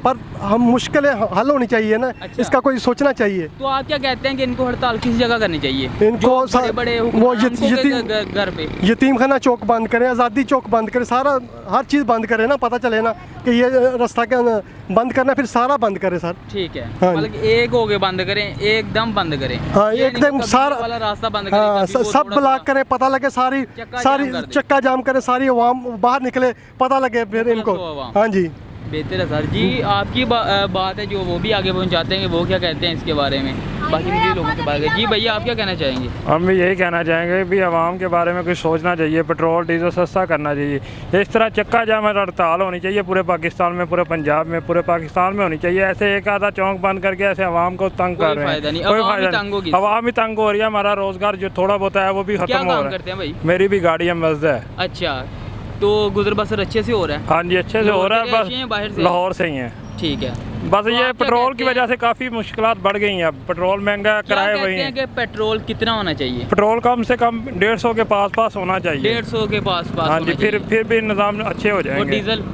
पर हम मुश्किलें हल होनी चाहिए ना, अच्छा। इसका कोई सोचना चाहिए। तो आप क्या कहते हैं कि इनको हड़ताल किस जगह करनी चाहिए? इनको बड़े बड़े वो घर पे यतीम खाना चौक बंद करें, आज़ादी चौक बंद करें, सारा हर चीज़ बंद करें ना, पता चले ना कि ये रास्ता क्या बंद करना, फिर सारा बंद करें सर। ठीक है, हाँ। मतलब एक हो गए बंद करें, एकदम बंद करें। हाँ, ये एकदम नहीं सारा वाला रास्ता बंद करें, हाँ, कभी वो सब थोड़ा ब्लॉक करें, पता लगे सारी चक्का सारी जाम कर दे। चक्का जाम करें, सारी अवाम बाहर निकले, पता लगे फिर इनको। तो अवाम। हाँ जी, बेहतर है सर जी। आपकी बात है जो वो भी आगे पहुंचाते हैं कि वो क्या कहते हैं इसके बारे में, बाकी मुझे लोगों के बारे में। जी भैया, आप क्या कहना चाहेंगे? हम भी यही कहना चाहेंगे भी आवाम के बारे में कुछ सोचना चाहिए, पेट्रोल डीजल सस्ता करना चाहिए। इस तरह चक्का जाम और हड़ताल होनी चाहिए पूरे पाकिस्तान में, पूरे पंजाब में, पूरे पाकिस्तान में होनी चाहिए। ऐसे एक आधा चौक बंद करके ऐसे आवाम को तंग कर रहे हैं, कोई फायदा नहीं। आवाम ही तंग हो रही है, हमारा रोजगार जो थोड़ा बहुत है वो भी खत्म हो रहा है। करते हैं भाई? मेरी भी गाड़ी है, मज़दा है। अच्छा, तो गुजर बसर अच्छे से हो रहा है? हाँ जी, अच्छे से हो रहा है, बस बाहर से लाहौर से ही है। ठीक है, बस तो ये आप क्या पेट्रोल की कहते वजह से काफ़ी मुश्किलात बढ़ गई हैं। अब पेट्रोल महंगा है, किराए वही कहते हैं हैं। कि पेट्रोल कितना होना चाहिए? पेट्रोल कम से कम 150 के पास होना चाहिए। 150 के पास हाँ जी, होना चाहिए। फिर भी निज़ाम अच्छे हो और जाएंगे। डीजल?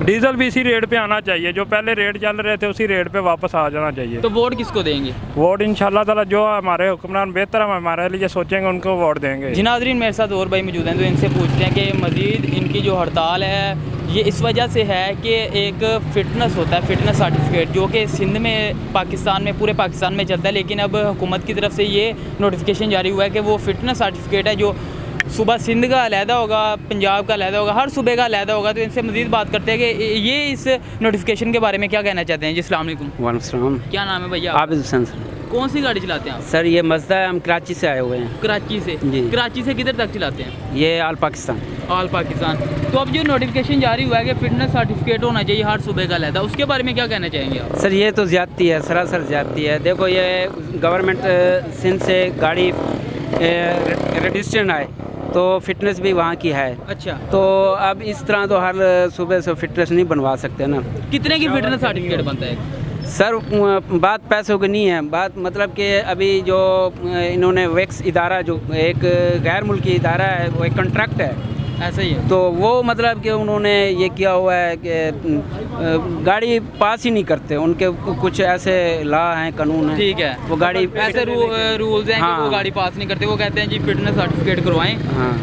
डीजल भी इसी रेट पे आना चाहिए, जो पहले रेट चल रहे थे उसी रेट पे वापस आ जाना चाहिए। तो वोट किसको देंगे? वोट इंशाल्लाह ताला जो हमारे हुक्मरान बेहतर हम हमारे लिए सोचेंगे उनको वोट देंगे। जी नाज़रीन, मेरे साथ और भाई मौजूद हैं, तो इनसे पूछते हैं कि मज़ीद इनकी जो हड़ताल है ये इस वजह से है कि एक फ़िटनेस होता है, फ़िटनेस सर्टिफिकेट, जो कि सिंध में, पाकिस्तान में, पूरे पाकिस्तान में चलता है, लेकिन अब हुकूमत की तरफ से ये नोटिफिकेशन जारी हुआ है कि वो फ़िटनेस सर्टिफिकेट है जो सुबह सिंध का अलहदा होगा, पंजाब का अलहदा होगा, हर सूबे का अलहदा होगा। तो इनसे मज़ीद बात करते हैं कि ये इस नोटिफिकेशन के बारे में क्या कहना चाहते हैं। जी अस्सलाम वालेकुम। वालेकुम। क्या नाम है भैया? आबिद हुसैन सर। कौन सी गाड़ी चलाते हैं आप? सर ये मज़दा है, हम कराची से आए हुए हैं। कराची से? जी। कराची से किधर तक चलाते हैं? ये आल पाकिस्तान। ऑल पाकिस्तान। तो अब जो नोटिफिकेशन जारी हुआ है कि फिटनेस सर्टिफिकेट होना चाहिए हर सूबे का अलहदा, उसके बारे में क्या कहना चाहेंगे आप? सर ये तो ज़्यादती है, सरासर ज़्यादती है। देखो ये गवर्नमेंट सिंध से गाड़ी रजिस्ट्रेशन आए तो फिटनेस भी वहाँ की है। अच्छा, तो अब इस तरह तो हर सूबे से फिटनेस नहीं बनवा सकते ना। कितने की फिटनेस सर्टिफिकेट बनता है? सर बात पैसों की नहीं है, बात मतलब कि अभी जो इन्होंने वैक्स इदारा, जो एक गैर मुल्की इदारा है, वो एक कॉन्ट्रैक्ट है, ऐसा ही है। तो वो मतलब कि उन्होंने ये किया हुआ है कि गाड़ी पास ही नहीं करते, उनके कुछ ऐसे लॉ हैं, कानून हैं। ठीक है, वो गाड़ी ऐसे रूल्स हैं हाँ। कि वो गाड़ी पास नहीं करते। वो कहते हैं जी फिटनेस सर्टिफिकेट करवाएं, हाँ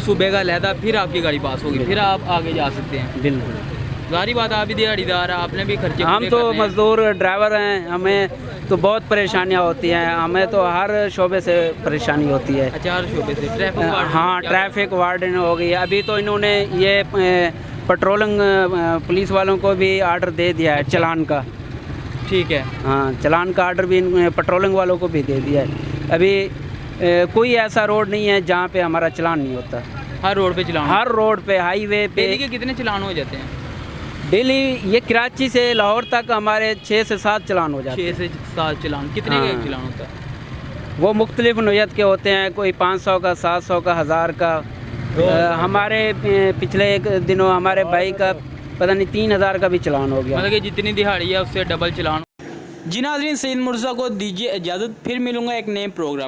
सूबे का अलहदा, फिर आपकी गाड़ी पास होगी, फिर आप आगे जा सकते हैं। बिल्कुल। सारी बात, आप भी दिहाड़ीदार, आपने भी खर्चे हम पूरे तो करने हैं। मज़दूर ड्राइवर हैं, हमें तो बहुत परेशानियां होती हैं, हमें तो हर शोबे से परेशानी होती है। अच्छा, हर शोबे से ट्रैफिक वार्डन? हाँ, ट्रैफिक वार्डन हो गई। अभी तो इन्होंने ये पेट्रोलिंग पुलिस वालों को भी आर्डर दे दिया है चालान का। ठीक है, हाँ, चालान का आर्डर भी पेट्रोलिंग वालों को भी दे दिया है। अभी कोई ऐसा रोड नहीं है जहाँ पे हमारा चालान नहीं होता। हर रोड पे चलान? हर रोड पे, हाईवे पे। डेली के कितने चलान हो जाते हैं? डेली ये कराची से लाहौर तक हमारे 6 से 7 चालान हो जाते हैं। 6 से 7 चलान? कितने का एक हाँ। चलान होता है? वो मुख्तलिफ नोयत के होते हैं, कोई 500 का, 700 का, 1000 का। हमारे पिछले एक दिनों हमारे भाई का पता नहीं 3000 का भी चालान हो गया। मतलब कि जितनी दिहाड़ी है उससे डबल चलान। जी नाज़रीन, सईद मुर्ज़ा को दीजिए इजाज़त, फिर मिलूँगा एक नए प्रोग्राम।